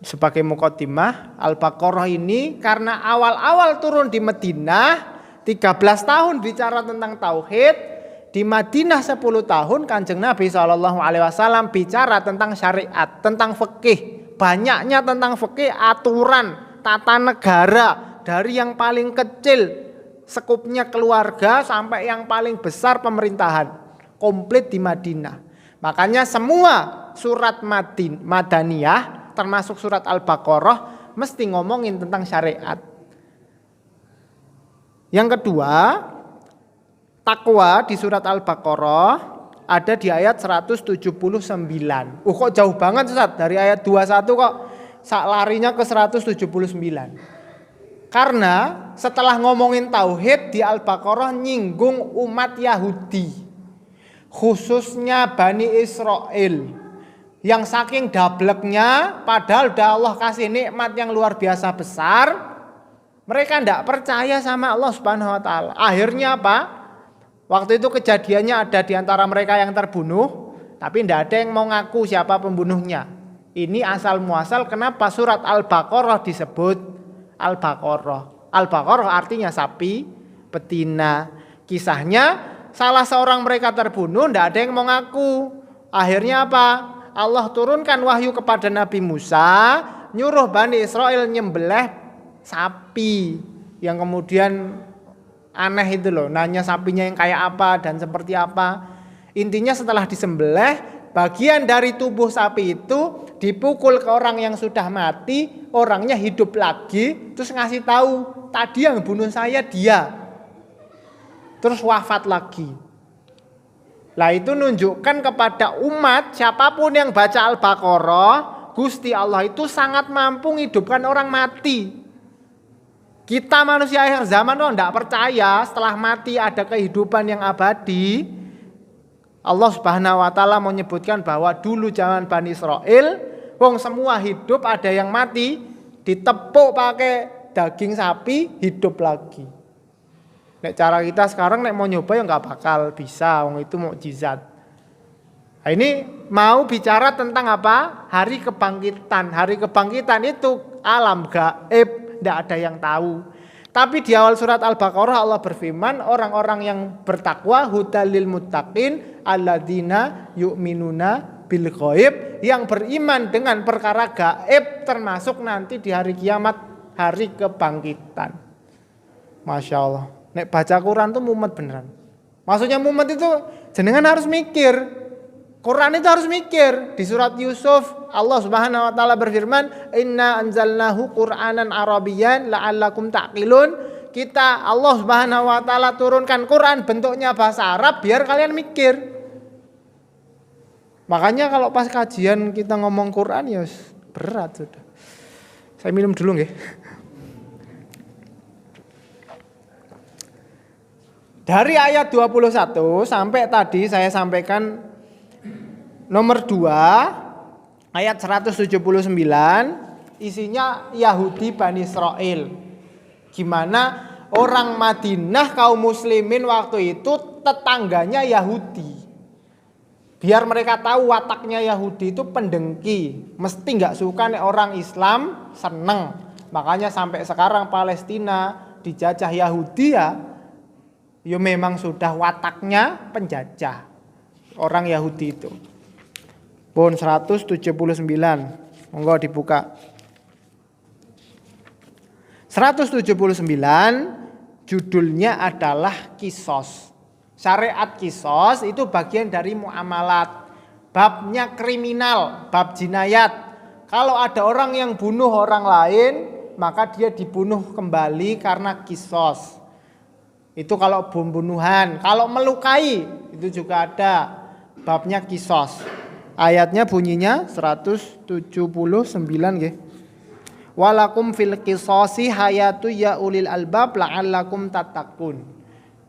sebagai muqaddimah, Al-Baqarah ini karena awal-awal turun di Madinah, 13 tahun bicara tentang tauhid. Di Madinah 10 tahun Kanjeng Nabi SAW bicara tentang syariat, tentang fikih. Banyaknya tentang fikih, aturan, tata negara. Dari yang paling kecil sekupnya keluarga sampai yang paling besar pemerintahan, komplit di Madinah. Makanya semua surat Madaniyah termasuk surat Al-Baqarah mesti ngomongin tentang syariat. Yang kedua, takwa di surat Al-Baqarah ada di ayat 179. Kok jauh banget Ustaz, dari ayat 21 kok larinya ke 179. Karena setelah ngomongin tauhid di Al-Baqarah nyinggung umat Yahudi, khususnya Bani Israel, yang saking dableknya padahal udah Allah kasih nikmat yang luar biasa besar, mereka tidak percaya sama Allah Subhanahu wa taala. Akhirnya apa? Waktu itu kejadiannya ada di antara mereka yang terbunuh, tapi tidak ada yang mau ngaku siapa pembunuhnya. Ini asal muasal kenapa surat Al-Baqarah disebut Al-Baqarah. Al-Baqarah artinya sapi, betina. Kisahnya salah seorang mereka terbunuh, tidak ada yang mau ngaku. Akhirnya apa? Allah turunkan wahyu kepada Nabi Musa, nyuruh Bani Israel nyembelih sapi yang kemudian aneh itu loh, nanya sapinya yang kayak apa dan seperti apa. Intinya setelah disembelih, bagian dari tubuh sapi itu dipukul ke orang yang sudah mati, orangnya hidup lagi, terus ngasih tahu tadi yang bunuh saya dia, terus wafat lagi. Lah itu nunjukkan kepada umat siapapun yang baca Al-Baqarah, Gusti Allah itu sangat mampu menghidupkan orang mati. Kita manusia akhir zaman tidak percaya setelah mati ada kehidupan yang abadi. Allah Subhanahu wa taala menyebutkan bahwa dulu zaman Bani Israel, wong semua hidup, ada yang mati, ditepuk pakai daging sapi, hidup lagi. Nek cara kita sekarang nek mau nyoba ya nggak bakal bisa, wong itu mukjizat. Nah, ini mau bicara tentang apa? Hari kebangkitan. Hari kebangkitan itu alam gaib, tidak ada yang tahu. Tapi di awal surat Al-Baqarah Allah berfirman, orang-orang yang bertakwa hudalil muttaqin alladzina yu'minuna bil ghaib, yang beriman dengan perkara gaib termasuk nanti di hari kiamat, hari kebangkitan. Masya Allah. Nek baca Quran tuh mumet beneran. Maksudnya mumet itu jenengan harus mikir. Quran itu harus mikir. Di surat Yusuf Allah Subhanahu wa taala berfirman, "Inna anzalnahu Qur'anan Arabiyyan la'allakum ta'qilun." Kita Allah Subhanahu wa taala turunkan Quran bentuknya bahasa Arab biar kalian mikir. Makanya kalau pas kajian kita ngomong Quran ya berat sudah. Saya minum dulu nggih. Dari ayat 21 sampai tadi saya sampaikan nomor 2 ayat 179 isinya Yahudi Bani Israel. Gimana orang Madinah kaum muslimin waktu itu tetangganya Yahudi. Biar mereka tahu wataknya Yahudi itu pendengki, mesti nggak suka nih orang Islam seneng. Makanya sampai sekarang Palestina dijajah Yahudi ya memang sudah wataknya penjajah orang Yahudi itu. Pun 179. Monggo dibuka. 179 judulnya adalah Kisos. Syariat Kisos itu bagian dari muamalat. Babnya kriminal, bab jinayat. Kalau ada orang yang bunuh orang lain, maka dia dibunuh kembali karena Kisos. Itu kalau pembunuhan. Kalau melukai itu juga ada babnya Kisos. Ayatnya bunyinya 179 nggih. Walakum fil qisasi hayatu ya ulil albab la'allakum tattaqun.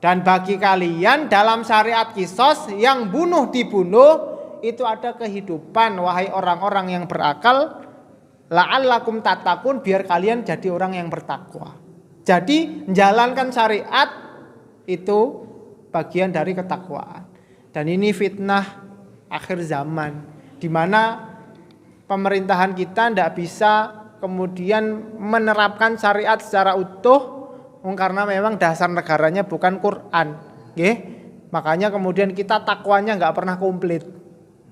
Dan bagi kalian dalam syariat Kisos yang bunuh dibunuh itu ada kehidupan wahai orang-orang yang berakal, la'allakum tattaqun, biar kalian jadi orang yang bertakwa. Jadi menjalankan syariat itu bagian dari ketakwaan. Dan ini fitnah akhir zaman, di mana pemerintahan kita tidak bisa kemudian menerapkan syariat secara utuh, karena memang dasar negaranya bukan Quran, makanya kemudian kita takwanya nggak pernah komplit.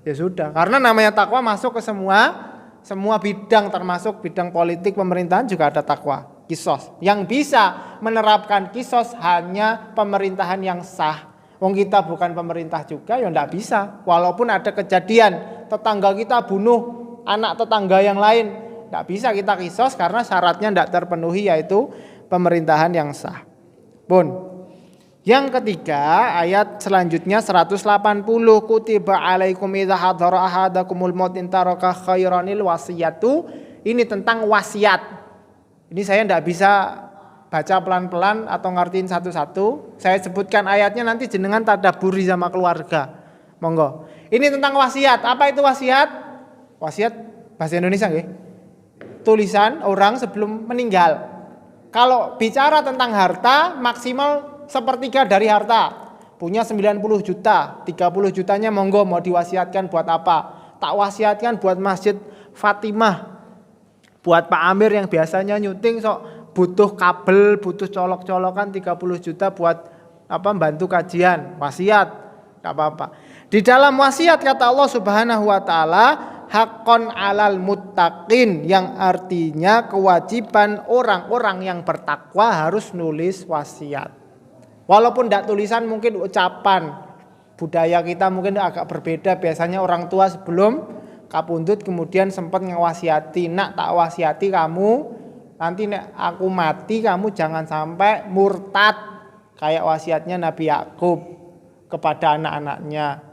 Ya sudah, karena namanya takwa masuk ke semua bidang, termasuk bidang politik pemerintahan juga ada takwa. kisos. Yang bisa menerapkan kisos hanya pemerintahan yang sah. Wong kita bukan pemerintah juga, ya ndak bisa. Walaupun ada kejadian tetangga kita bunuh anak tetangga yang lain, ndak bisa kita kisos karena syaratnya ndak terpenuhi, yaitu pemerintahan yang sah. Pun. Yang ketiga, ayat selanjutnya 180, kutiba alaikum idza hadara ahadakumul maut in taraka khairanil wasiyatu. Ini tentang wasiat. Ini saya ndak bisa baca pelan-pelan atau ngertiin satu-satu. Saya sebutkan ayatnya, nanti jenengan tadaburi sama keluarga. Monggo. Ini tentang wasiat. Apa itu wasiat? Wasiat bahasa Indonesia nggih? Tulisan orang sebelum meninggal. Kalau bicara tentang harta, maksimal sepertiga dari harta. Punya 90 juta, 30 jutanya monggo mau diwasiatkan buat apa? Tak wasiatkan buat Masjid Fatimah. Buat Pak Amir yang biasanya nyuting sok butuh kabel, butuh colok-colokan 30 juta buat apa bantu kajian, wasiat. Enggak apa-apa. Di dalam wasiat kata Allah Subhanahu wa taala, haqqon 'alal muttaqin, yang artinya kewajiban orang-orang yang bertakwa harus nulis wasiat. Walaupun tidak tulisan, mungkin ucapan. Budaya kita mungkin agak berbeda. Biasanya orang tua sebelum kapundhut kemudian sempat ngewasiati, nak tak wasiati kamu, nanti nek aku mati kamu jangan sampai murtad. Kayak wasiatnya Nabi Yakub kepada anak-anaknya.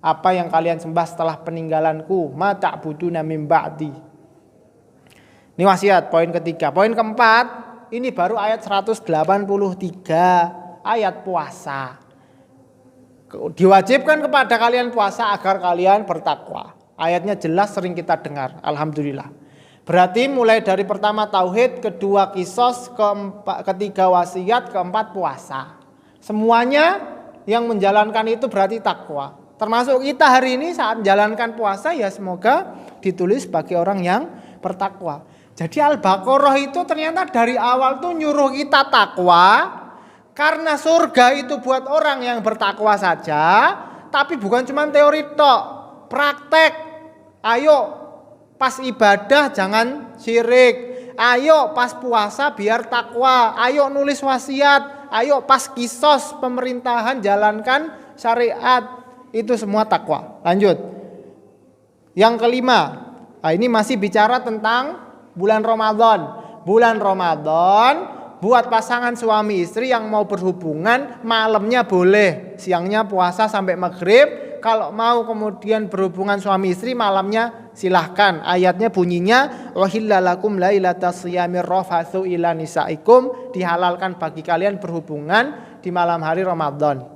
Apa yang kalian sembah setelah peninggalanku? Ma ta'buduna min ba'di. Ini wasiat, poin ketiga. Poin keempat, ini baru ayat 183. Ayat puasa. Diwajibkan kepada kalian puasa agar kalian bertakwa. Ayatnya jelas, sering kita dengar. Alhamdulillah. Berarti mulai dari pertama tauhid, kedua kisos, ketiga wasiat, keempat puasa. Semuanya yang menjalankan itu berarti takwa. Termasuk kita hari ini saat menjalankan puasa, ya semoga ditulis sebagai orang yang bertakwa. Jadi Al-Baqarah itu ternyata dari awal tuh nyuruh kita takwa. Karena surga itu buat orang yang bertakwa saja, tapi bukan cuma teori tok, praktek. Ayo pas ibadah jangan syirik. Ayo pas puasa biar takwa. Ayo nulis wasiat. Ayo pas kisos pemerintahan jalankan syariat. Itu semua takwa. Lanjut. Yang kelima, ini masih bicara tentang bulan Ramadan. Bulan Ramadan buat pasangan suami istri yang mau berhubungan, malamnya boleh, siangnya puasa sampai maghrib. Kalau mau kemudian berhubungan suami istri, malamnya silahkan. Ayatnya bunyinya, wahillalakum lailatas siyamir rafatsu ila nisaikum, dihalalkan bagi kalian berhubungan di malam hari Ramadan.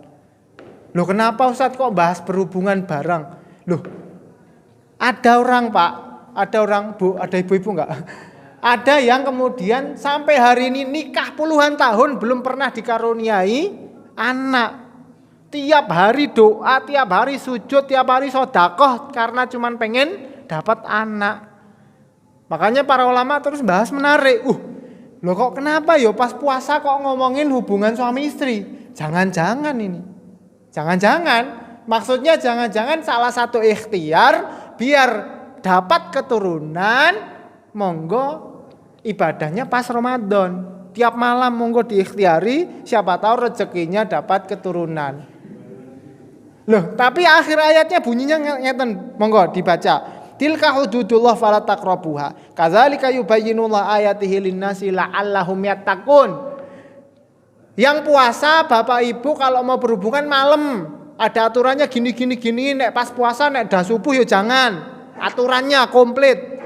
Loh kenapa Ustadz kok bahas berhubungan bareng? Loh ada orang Pak, ada orang Bu, ada ibu-ibu enggak? Ada yang kemudian sampai hari ini nikah puluhan tahun belum pernah dikaruniai anak. Tiap hari doa, tiap hari sujud, tiap hari sedekah karena cuman pengen dapat anak. Makanya para ulama terus bahas menarik. Loh kok kenapa ya pas puasa kok ngomongin hubungan suami istri? Jangan-jangan ini. Jangan-jangan. Maksudnya jangan-jangan salah satu ikhtiar biar dapat keturunan, monggo ibadahnya pas Ramadan. Tiap malam monggo diikhtiari, siapa tahu rezekinya dapat keturunan. Loh, tapi akhir ayatnya bunyinya ngeten, monggo dibaca. Tilka hududullah fala taqrabuha. Kadzalika yubayyinullahu ayatihi lin-nasi la'allahum yattaqun. Yang puasa Bapak Ibu kalau mau berhubungan malam, ada aturannya gini, nek pas puasa nek dah subuh ya jangan. Aturannya komplit.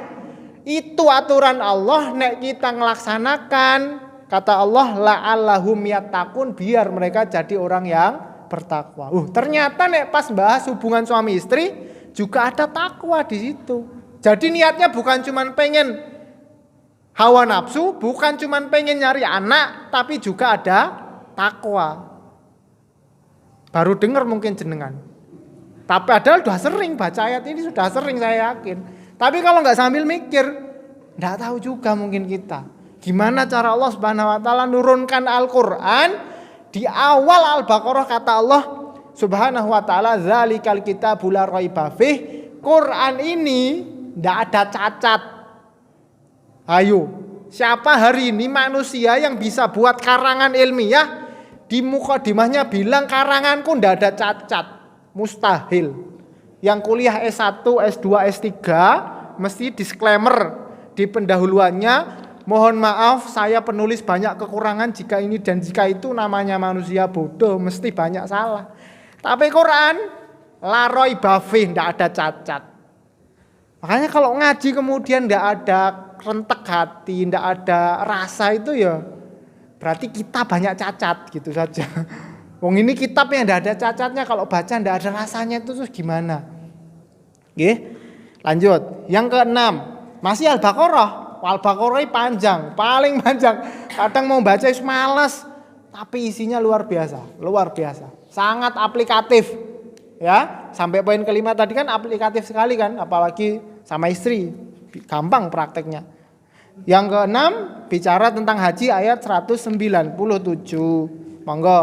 Itu aturan Allah, nek kita ngelaksanakan, kata Allah la'allahum yattaqun, biar mereka jadi orang yang bertakwa. Ternyata nek pas bahas hubungan suami istri juga ada takwa di situ. Jadi niatnya bukan cuma pengen hawa nafsu, bukan cuma pengen nyari anak, tapi juga ada takwa. Baru dengar mungkin jenengan. Tapi padahal sudah sering baca ayat ini, sudah sering saya yakin. Tapi kalau nggak sambil mikir, nggak tahu juga mungkin kita. Gimana cara Allah Subhanahu Wa Taala nurunkan Al-Quran di awal Al-Baqarah kata Allah Subhanahu Wa Taala zalikal kitabul la raiba fih. Quran ini nggak ada cacat. Ayo, Siapa hari ini manusia yang bisa buat karangan ilmiah di mukadimahnya bilang karanganku ndak ada cacat? Mustahil. Yang kuliah S1, S2, S3 mesti disclaimer di pendahuluannya, mohon maaf saya penulis banyak kekurangan jika ini dan jika itu, namanya manusia bodoh mesti banyak salah. Tapi Quran laroi bafih ndak ada cacat. Makanya kalau ngaji kemudian ndak ada rentek hati, ndak ada rasa, itu ya berarti kita banyak cacat gitu saja. Wong ini kitab yang ndak ada cacatnya, kalau baca ndak ada rasanya itu terus gimana? Oke, lanjut. Yang keenam, masih Al-Baqarah. Al-Baqarah panjang, paling panjang. Kadang mau baca males, tapi isinya luar biasa, sangat aplikatif. Ya, sampai poin kelima tadi kan aplikatif sekali kan, apalagi sama istri, gampang prakteknya. Yang keenam bicara tentang haji ayat 197. Monggo,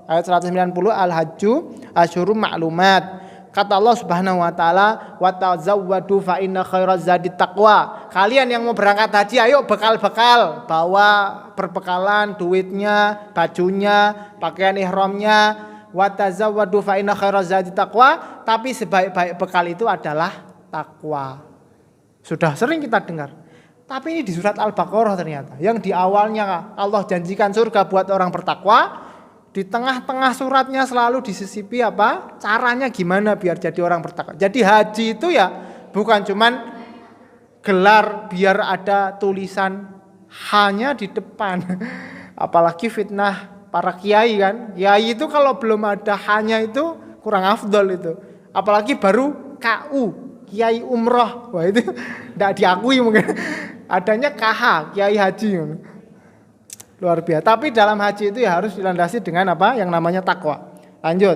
ayat 190 Al-Hajju Asyhurum Ma'lumat. Kata Allah Subhanahu wa taala, "Wa tazawwadu fa inna khairaz zadi taqwa." Kalian yang mau berangkat haji, ayo bekal-bekal, bawa perbekalan, duitnya, bajunya, pakaian ihramnya. Wa tazawwadu fa inna khairaz zadi taqwa, tapi sebaik-baik bekal itu adalah takwa. Sudah sering kita dengar. Tapi ini di surat Al-Baqarah ternyata, yang di awalnya Allah janjikan surga buat orang bertakwa, di tengah-tengah suratnya selalu disisipi apa? Caranya gimana biar jadi orang bertakwa. Jadi haji itu ya bukan cuman gelar biar ada tulisan hanya di depan. Apalagi fitnah para kiai kan. Kiai itu kalau belum ada hanya itu kurang afdol itu. Apalagi baru KU, kiai umroh. Wah itu enggak diakui mungkin. Adanya KH, kiai haji. Luar biasa. Tapi dalam haji itu ya harus dilandasi dengan apa? Yang namanya takwa. Lanjut.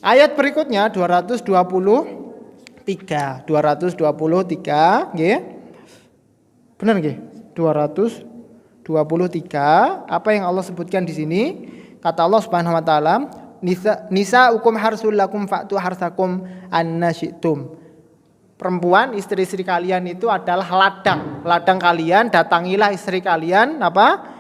Ayat berikutnya 223. 223, nggih. Benar nggih? 223. Apa yang Allah sebutkan di sini? Kata Allah Subhanahu wa taala, "Nisa'ukum harsul lakum fa'tu harsakum anna syi'tum." Perempuan, istri-istri kalian itu adalah ladang kalian, datangilah istri kalian apa?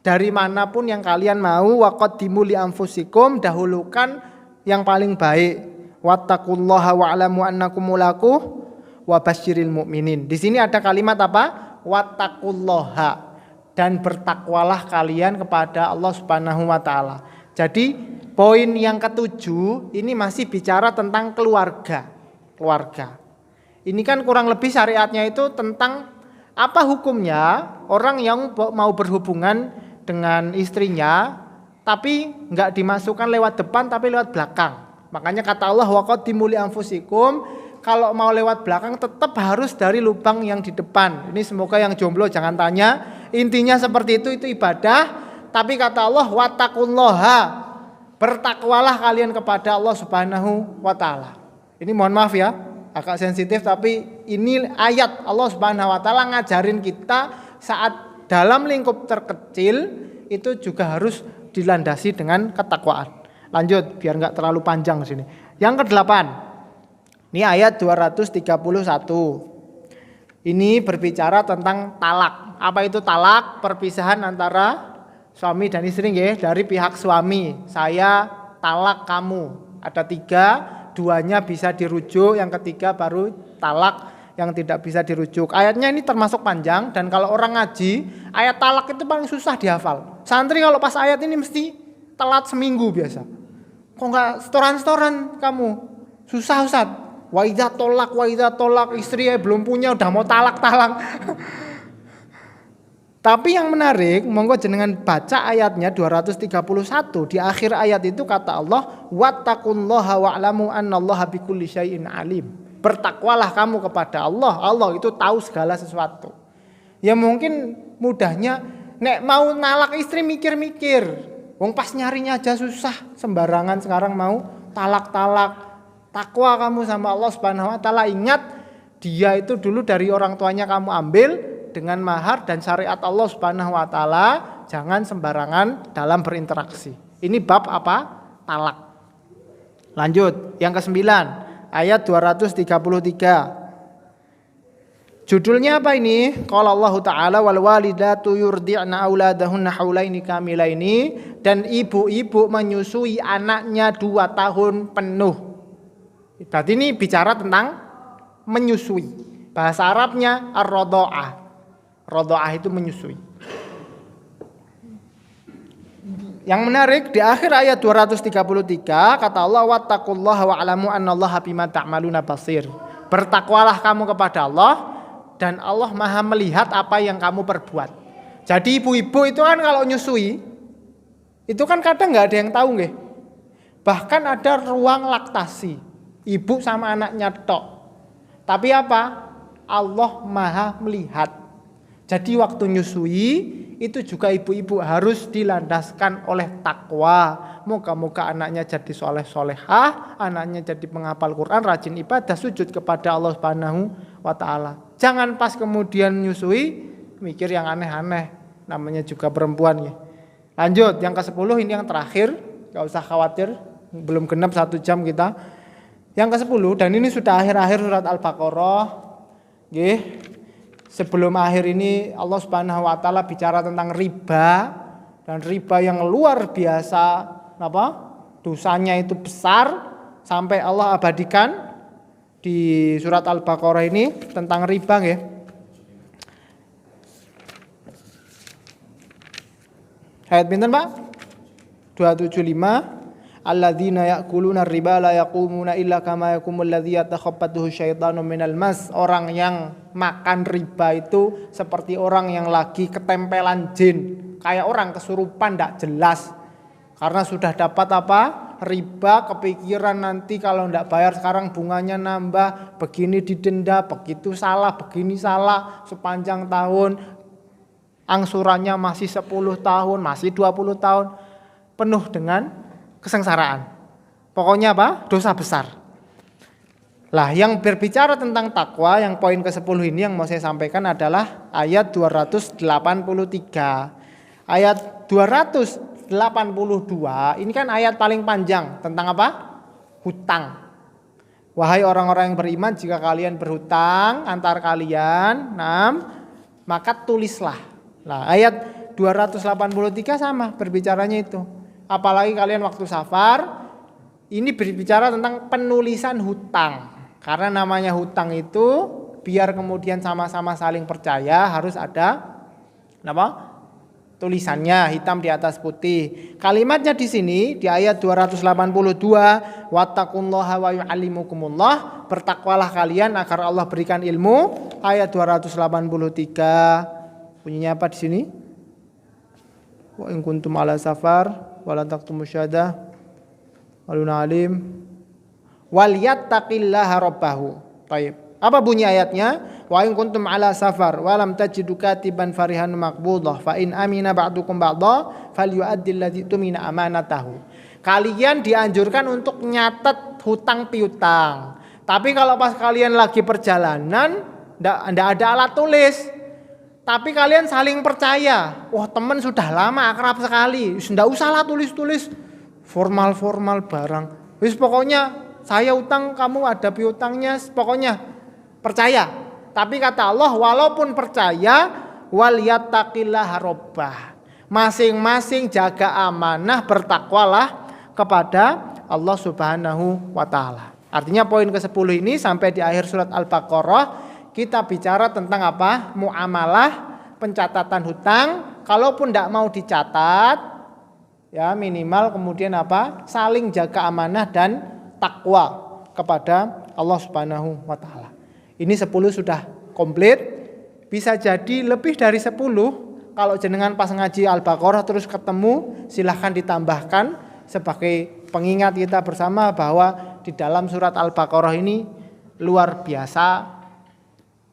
Dari manapun yang kalian mau. Waqaddimu li anfusikum, dahulukan yang paling baik. Wattaqullaha wa'lamu annakum mulaquh wa basyiril mu'minin. Di sini ada kalimat apa? Wattaqullaha, dan bertakwalah kalian kepada Allah Subhanahu wa taala. Jadi poin yang ketujuh ini masih bicara tentang keluarga. Ini kan kurang lebih syariatnya itu tentang apa hukumnya orang yang mau berhubungan dengan istrinya tapi enggak dimasukkan lewat depan tapi lewat belakang. Makanya kata Allah, waqaddimu li anfusikum, kalau mau lewat belakang tetap harus dari lubang yang di depan. Ini semoga yang jomblo jangan tanya, intinya seperti itu ibadah. Tapi kata Allah, wattaqullaha, bertakwalah kalian kepada Allah Subhanahu wa taala. Ini mohon maaf ya, agak sensitif, tapi ini ayat Allah Subhanahu wa taala ngajarin kita saat dalam lingkup terkecil itu juga harus dilandasi dengan ketakwaan. Lanjut biar enggak terlalu panjang sini. Yang ke-8. Ini ayat 231. Ini berbicara tentang talak. Apa itu talak? Perpisahan antara suami dan istri nggih, dari pihak suami. Saya talak kamu. Ada 3, 2-nya bisa dirujuk, yang ketiga baru talak yang tidak bisa dirujuk. Ayatnya ini termasuk panjang, dan kalau orang ngaji, ayat talak itu paling susah dihafal. Santri kalau pas ayat ini mesti telat seminggu biasa. Kok enggak setoran-setoran kamu? Susah Ustaz. Wa idza tolak, istri belum punya udah mau talak. Tapi yang menarik, monggo jenengan baca ayatnya 231. Di akhir ayat itu kata Allah, wattaqullaha wa'lamu annallaha bikulli syai'in alim. Bertakwalah kamu kepada Allah. Allah itu tahu segala sesuatu. Ya mungkin mudahnya nek mau nalak istri mikir-mikir. Wong pas nyarinya aja susah, sembarangan sekarang mau talak-talak. Takwa kamu sama Allah Subhanahu wa taala. Ingat, dia itu dulu dari orang tuanya kamu ambil dengan mahar dan syariat Allah Subhanahu wa taala, jangan sembarangan dalam berinteraksi. Ini bab apa? Talak. Lanjut, yang ke-9. Ayat 233. Judulnya apa ini? Qala Allah Ta'ala wal walidatu yurdi'na auladahunna haulaini kamilaini, dan ibu-ibu menyusui anaknya 2 tahun penuh. Berarti ini bicara tentang menyusui. Bahasa Arabnya ar-radha'ah. Radha'ah itu menyusui. Yang menarik di akhir ayat 233 kata Allah wattaqullaha wa'lamu annallaha bima ta'maluna basir. Bertakwalah kamu kepada Allah dan Allah Maha melihat apa yang kamu perbuat. Jadi ibu-ibu itu kan kalau nyusui itu kan kadang nggak ada yang tahu nggih. Bahkan ada ruang laktasi ibu sama anaknya tok. Tapi apa? Allah Maha melihat. Jadi waktu nyusui itu juga ibu-ibu harus dilandaskan oleh takwa. Moga-moga anaknya jadi soleh-solehah, anaknya jadi penghafal Quran, rajin ibadah, sujud kepada Allah Subhanahu wa Ta'ala. Jangan pas kemudian nyusui mikir yang aneh-aneh, namanya juga perempuan ya. Lanjut, yang ke-10 ini yang terakhir, gak usah khawatir, belum genap 1 jam kita. Yang ke-10 dan ini sudah akhir-akhir surat Al-Baqarah. Nggih. Sebelum akhir ini Allah Subhanahu wa Ta'ala bicara tentang riba, dan riba yang luar biasa dosanya itu besar sampai Allah abadikan di surat Al-Baqarah ini tentang riba nggih. Ayat pinten Pak? 275. Alladzina ya'kuluna riba la yaqumuna illa kama yaqumul ladzi yatakhabbathu syaitanu minal mas. Orang yang makan riba itu seperti orang yang lagi ketempelan jin, kayak orang kesurupan ndak jelas. Karena sudah dapat riba, kepikiran nanti kalau ndak bayar sekarang bunganya nambah, begini didenda, begitu salah, begini salah sepanjang tahun. Angsurannya masih 10 tahun, masih 20 tahun, penuh dengan kesengsaraan. Pokoknya dosa besar. Lah yang berbicara tentang takwa, yang poin ke-10 ini yang mau saya sampaikan adalah ayat 283. Ayat 282 ini kan ayat paling panjang tentang hutang. Wahai orang-orang yang beriman, jika kalian berhutang antar kalian, maka tulislah. Nah, ayat 283 sama berbicaranya itu. Apalagi kalian waktu safar, ini berbicara tentang penulisan hutang. Karena namanya hutang itu biar kemudian sama-sama saling percaya harus ada tulisannya hitam di atas putih. Kalimatnya di sini di ayat 282, wattaqullaha wa yu'allimukumullah, bertakwalah kalian agar Allah berikan ilmu. Ayat 283 bunyinya apa di sini? Wa in kuntum ala safar wala taqtumu syahadah waluna alim waliyattaqillaha rabbahu. Baik. Apa bunyi ayatnya? Wa in kuntum ala safar wa lam tajidu katiban farihan maqbudah fa in amina ba'dukum ba'dha falyu'addi alladhi tumina amanatahu. Kalian dianjurkan untuk nyatet hutang piutang. Tapi kalau pas kalian lagi perjalanan ndak ada alat tulis. Tapi kalian saling percaya. Wah, teman sudah lama akrab sekali. Ndak usahlah tulis-tulis formal-formal barang. Wis pokoknya saya utang, kamu ada piutangnya, pokoknya percaya. Tapi kata Allah, walaupun percaya, waliyattaqillaha rabbah. Masing-masing jaga amanah, bertakwalah kepada Allah Subhanahu wa Ta'ala. Artinya poin ke-10 ini sampai di akhir surat Al-Baqarah kita bicara tentang muamalah, pencatatan hutang. Kalaupun tidak mau dicatat, ya minimal kemudian saling jaga amanah dan takwa kepada Allah Subhanahu wa Ta'ala. Ini 10 sudah komplit. Bisa jadi lebih dari 10. Kalau jenengan pas ngaji Al-Baqarah terus ketemu, silahkan ditambahkan sebagai pengingat kita bersama bahwa di dalam surat Al-Baqarah ini luar biasa.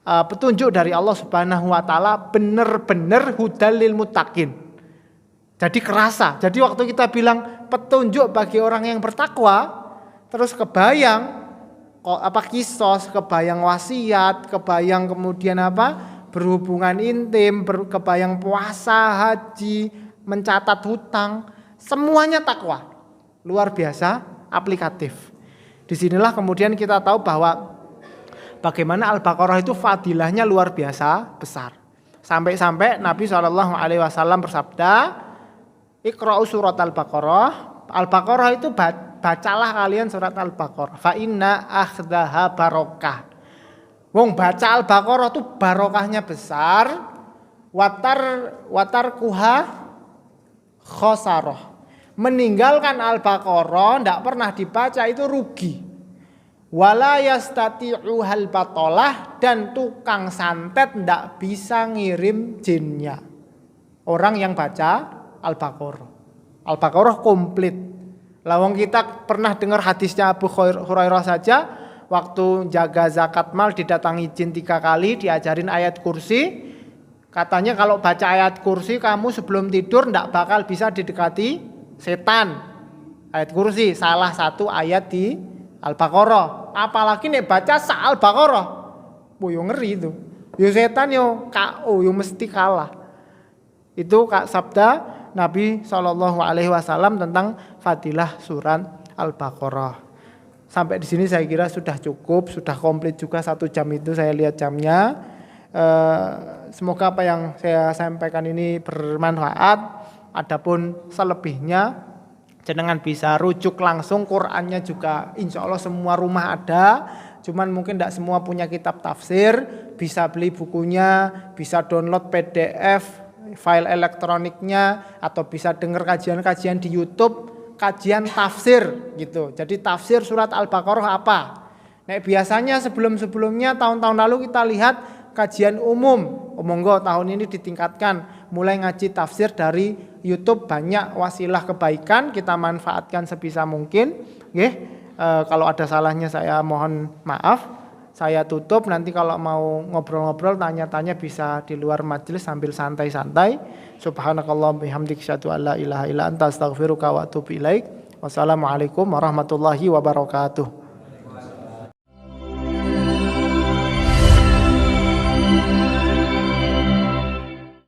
Petunjuk dari Allah Subhanahu wa Ta'ala benar-benar hudal lil muttaqin. Jadi kerasa. Jadi waktu kita bilang petunjuk bagi orang yang bertakwa, terus kebayang kisos, kebayang wasiat, kebayang kemudian berhubungan intim, kebayang puasa, haji, mencatat hutang, semuanya takwa. Luar biasa aplikatif. Disinilah kemudian kita tahu bahwa bagaimana Al-Baqarah itu fadilahnya luar biasa besar. Sampai-sampai Nabi SAW bersabda, Iqra'u surat Al-Baqarah. Al-Baqarah itu bacalah kalian surat Al-Baqarah. Fa inna akhdaha barokah. Wong baca Al-Baqarah itu barokahnya besar. Watar kuha khosarah. Meninggalkan Al-Baqarah ndak pernah dibaca itu rugi. Wala yastati'u hal batalah, dan tukang santet ndak bisa ngirim jinnya. Orang yang baca Al-Baqarah. Al-Baqarah komplit. Lawang kita pernah dengar hadisnya Abu Hurairah saja, waktu jaga zakat mal didatangi jin 3 kali, diajarin ayat kursi. Katanya kalau baca ayat kursi kamu sebelum tidur ndak bakal bisa didekati setan. Ayat kursi salah satu ayat di Al-Baqarah. Apalagi nek baca Al-Baqarah. Yo ngeri itu. Yo setan yo KO, yo mesti kalah. Itu sabda Nabi SAW tentang fadilah surat Al-Baqarah. Sampai di sini saya kira sudah cukup, sudah komplit juga 1 jam itu saya lihat jamnya. Semoga apa yang saya sampaikan ini bermanfaat. Adapun selebihnya jenengan bisa rujuk langsung, Qur'annya juga insya Allah semua rumah ada. Cuman mungkin tidak semua punya kitab tafsir. Bisa beli bukunya, bisa download PDF, file elektroniknya, atau bisa dengar kajian-kajian di YouTube, kajian tafsir gitu. Jadi tafsir surat Al-Baqarah apa? Nah, biasanya sebelum-sebelumnya tahun-tahun lalu kita lihat kajian umum. Monggo tahun ini ditingkatkan, mulai ngaji tafsir dari YouTube, banyak wasilah kebaikan, kita manfaatkan sebisa mungkin. Kalau ada salahnya saya mohon maaf. Saya tutup, nanti kalau mau ngobrol-ngobrol, tanya-tanya bisa di luar majelis sambil santai-santai. Subhanakallah bihamdik syadu alla ilaha illa anta astaghfiruka wa atubu ilaik. Wassalamualaikum warahmatullahi wabarakatuh.